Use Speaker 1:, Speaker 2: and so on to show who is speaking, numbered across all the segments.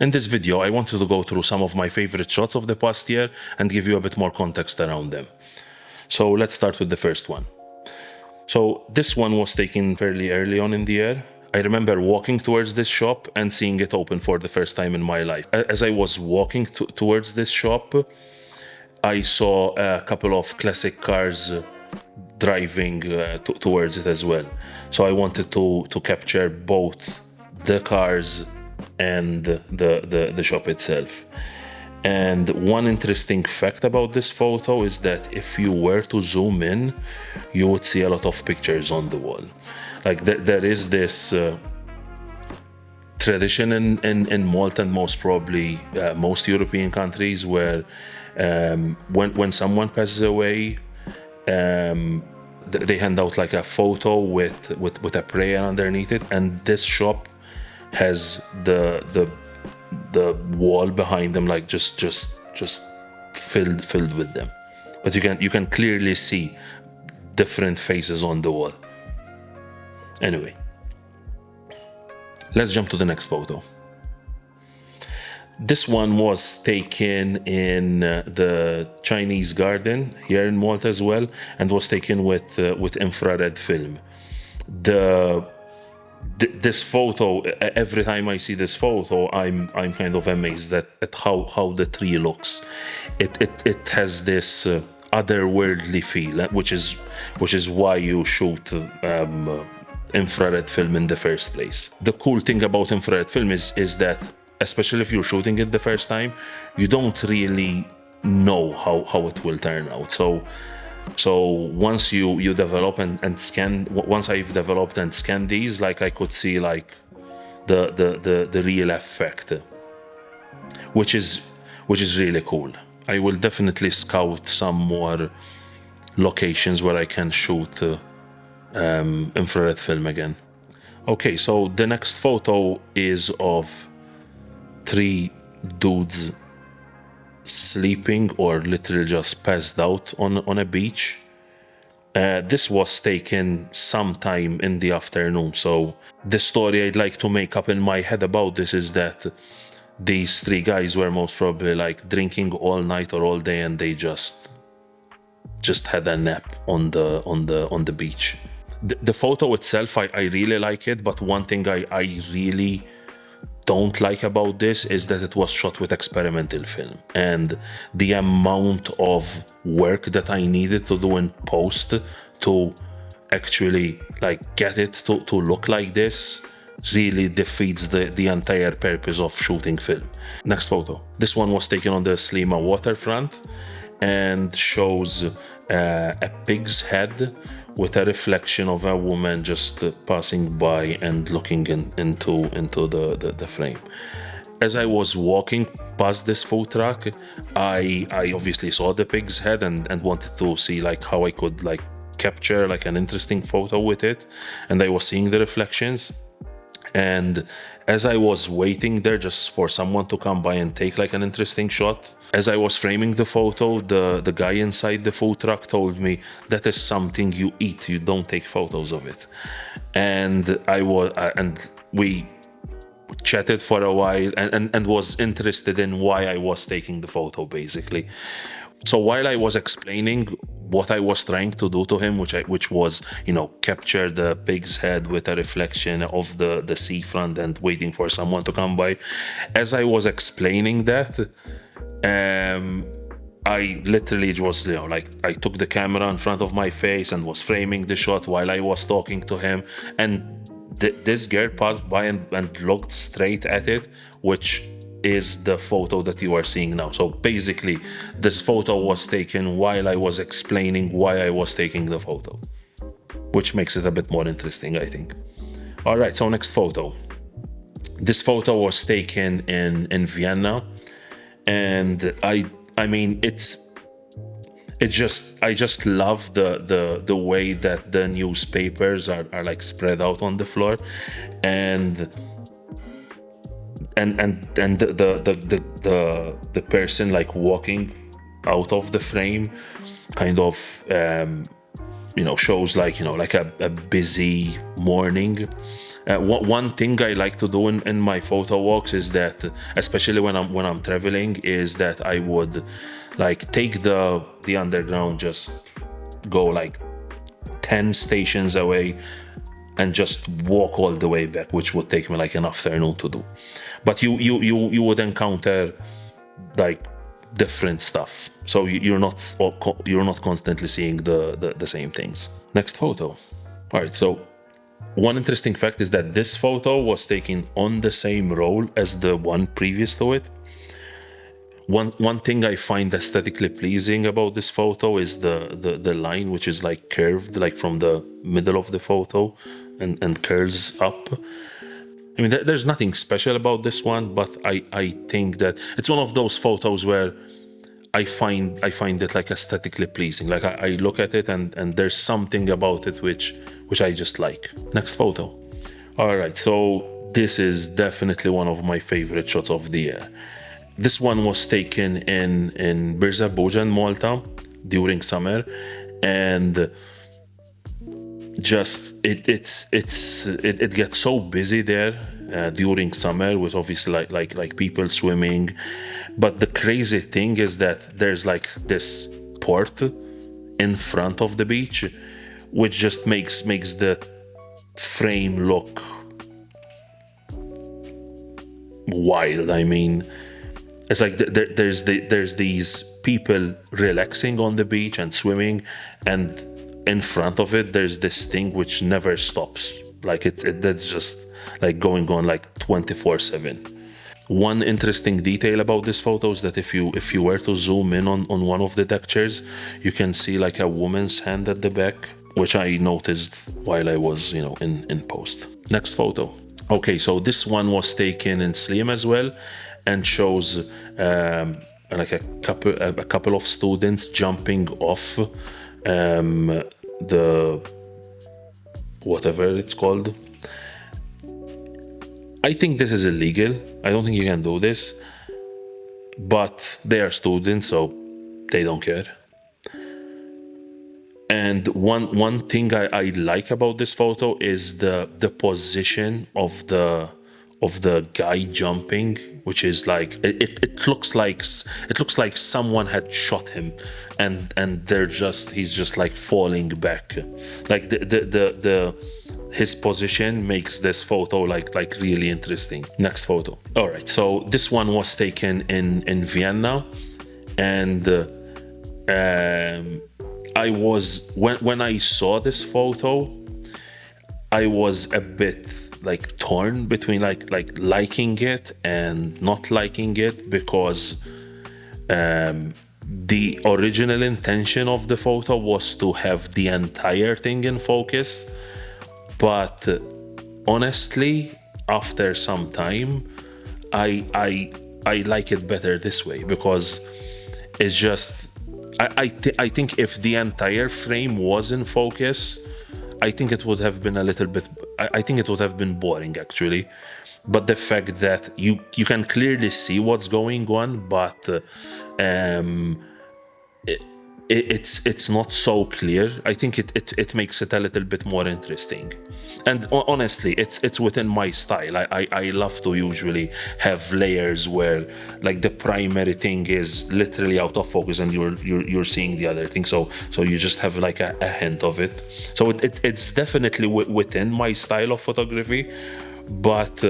Speaker 1: In this video, I wanted to go through some of my favorite shots of the past year and give you a bit more context around them. So let's start with the first one. So this one was taken fairly early on in the year. I remember walking towards this shop and seeing it open for the first time in my life. As I was walking towards this shop, I saw a couple of classic cars driving towards it as well. So I wanted to capture both the cars and the shop itself. And one interesting fact about this photo is that if you were to zoom in, you would see a lot of pictures on the wall. Like there is this tradition in Malta and most probably most European countries where when someone passes away, they hand out like a photo with a prayer underneath it, and this shop has the wall behind them like just filled with them. But you can clearly see different faces on the wall. Anyway, let's jump to the next photo. This one was taken in the Chinese garden here in Malta as well, and was taken with infrared film. This photo, every time I see this photo, I'm kind of amazed at how the tree looks. It has this otherworldly feel, which is why you shoot infrared film in the first place. The cool thing about infrared film is that, especially if you're shooting it the first time, you don't really know how it will turn out. So once you develop and scan, once I've developed and scanned these, like I could see like the real effect, which is really cool. I will definitely scout some more locations where I can shoot infrared film again. Okay, so the next photo is of 3 dudes sleeping or literally just passed out on a beach. This was taken sometime in the afternoon. So the story I'd like to make up in my head about this is that these 3 guys were most probably like drinking all night or all day, and they just had a nap on the beach. The photo itself, I really like it, but one thing I really don't like about this is that it was shot with experimental film, and the amount of work that I needed to do in post to actually like get it to look like this really defeats the entire purpose of shooting film. Next photo. This one was taken on the Sliema waterfront and shows a pig's head with a reflection of a woman just passing by and looking into the frame. As I was walking past this food truck, I obviously saw the pig's head and wanted to see like how I could like capture like an interesting photo with it, and I was seeing the reflections. And as I was waiting there just for someone to come by and take like an interesting shot, as I was framing the photo, the guy inside the food truck told me, that is something you eat, you don't take photos of it. And we chatted for a while and was interested in why I was taking the photo basically. So while I was explaining what I was trying to do to him, which was, you know, capture the pig's head with a reflection of the seafront and waiting for someone to come by, as I was explaining that, I literally was, you know, like I took the camera in front of my face and was framing the shot while I was talking to him, and this girl passed by and looked straight at it, which is the photo that you are seeing now. So basically this photo was taken while I was explaining why I was taking the photo, which makes it a bit more interesting, I think. All right, so next photo. This photo was taken in Vienna, and I mean I just love the way that the newspapers are like spread out on the floor, and the person like walking out of the frame kind of you know, shows like, you know, like a busy morning. One thing I like to do in my photo walks is that, especially when I'm traveling, is that I would like take the underground, just go like 10 stations away and just walk all the way back, which would take me like an afternoon to do. But you would encounter like different stuff, so you're not constantly seeing the same things. Next photo. All right, so one interesting fact is that this photo was taken on the same roll as the one previous to it. One thing I find aesthetically pleasing about this photo is the line, which is like curved, like from the middle of the photo and curls up. I mean, there's nothing special about this one, but I think that it's one of those photos where I find it like aesthetically pleasing. Like I look at it and there's something about it which I just like. Next photo. All right, so this is definitely one of my favorite shots of the year. This one was taken in Birza Boja in Malta during summer, and just it gets so busy there during summer with obviously like people swimming. But the crazy thing is that there's like this port in front of the beach, which just makes the frame look wild. I mean, it's like there's these people relaxing on the beach and swimming, and in front of it there's this thing which never stops. Like that's just like going on like 24/7. One interesting detail about this photo is that if you were to zoom in on one of the deck chairs, you can see like a woman's hand at the back, which I noticed while I was in post. Next photo. Okay, so this one was taken in Sliema as well, and shows like a couple of students jumping off the whatever it's called. I think this is illegal. I don't think you can do this, but they are students, so they don't care. And one thing I like about this photo is the position of the guy jumping, which is like it looks like someone had shot him, and he's just like falling back. Like his position makes this photo like really interesting. Next photo. All right, so this one was taken in Vienna, and I was when I saw this photo, I was a bit like torn between like liking it and not liking it, because the original intention of the photo was to have the entire thing in focus. But honestly, after some time, I like it better this way, because it's just I think if the entire frame was in focus, I think it would have been a little bit. I think it would have been boring actually. But the fact that you can clearly see what's going on, but it's not so clear. I think it makes it a little bit more interesting. And honestly, it's within my style. I love to usually have layers where like the primary thing is literally out of focus and you're seeing the other thing. So you just have like a hint of it. So it's definitely within my style of photography. But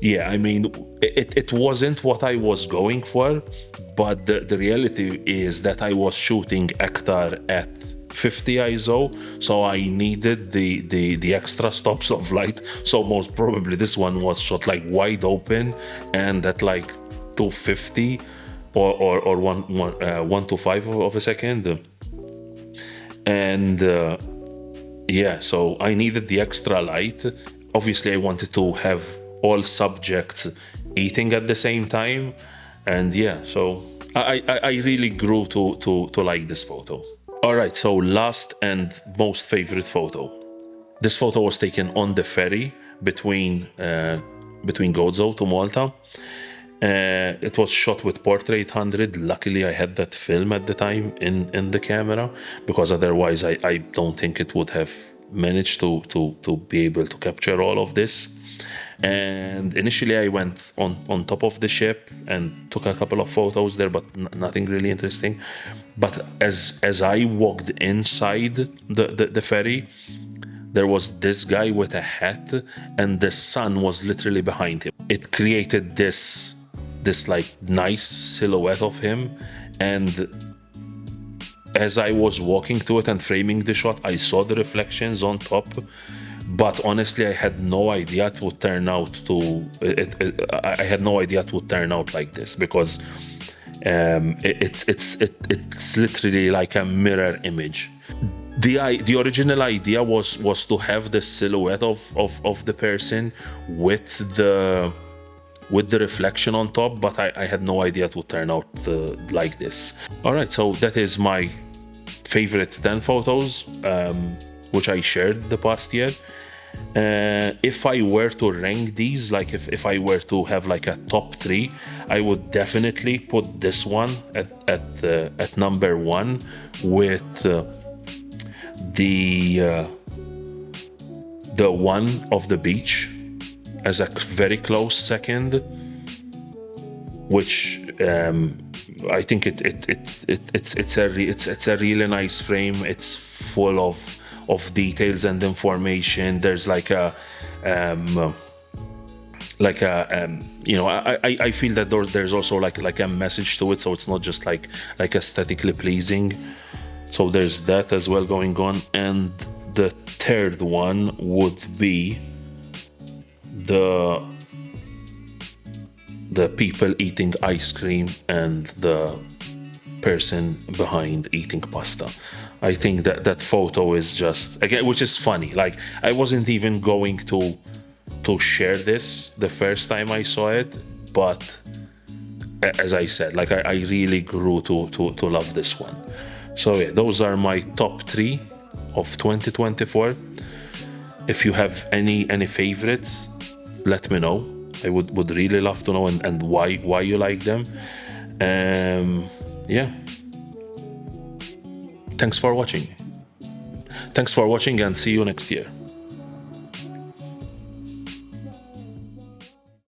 Speaker 1: yeah, I mean, it wasn't what I was going for. But the reality is that I was shooting Ektar at 50 ISO, so I needed the extra stops of light. So most probably this one was shot like wide open and at like 250 or 125 of a second. And yeah, so I needed the extra light. Obviously, I wanted to have all subjects eating at the same time. And yeah, so I really grew to like this photo. All right, so last and most favorite photo. This photo was taken on the ferry between Gozo to Malta. It was shot with Portrait 800. Luckily, I had that film at the time in the camera, because otherwise I don't think it would have managed to be able to capture all of this. And initially I went on top of the ship and took a couple of photos there, but nothing really interesting. But as I walked inside the ferry, there was this guy with a hat, and the sun was literally behind him. It created this like nice silhouette of him, and as I was walking to it and framing the shot, I saw the reflections on top. But honestly, I had no idea it would turn out I had no idea it would turn out like this, because it's literally like a mirror image. The original idea was to have the silhouette of the person with the reflection on top, but I had no idea it would turn out like this. All right, so that is my favorite 10 photos, which I shared the past year. If I were to rank these, like if I were to have like a top 3, I would definitely put this one at number 1, with the one of the beach as a very close second, which I think it's a really nice frame. It's full of details and information. There's like a you know, I feel that there's also like a message to it, so it's not just like aesthetically pleasing. So there's that as well going on. And the third one would be the people eating ice cream and the person behind eating pasta. I think that photo is just, again, which is funny. Like, I wasn't even going to share this the first time I saw it, but as I said, like I really grew to love this one. So yeah, those are my top 3 of 2024. If you have any favorites, let me know. I would really love to know, and why you like them. Yeah. Thanks for watching. And see you next year.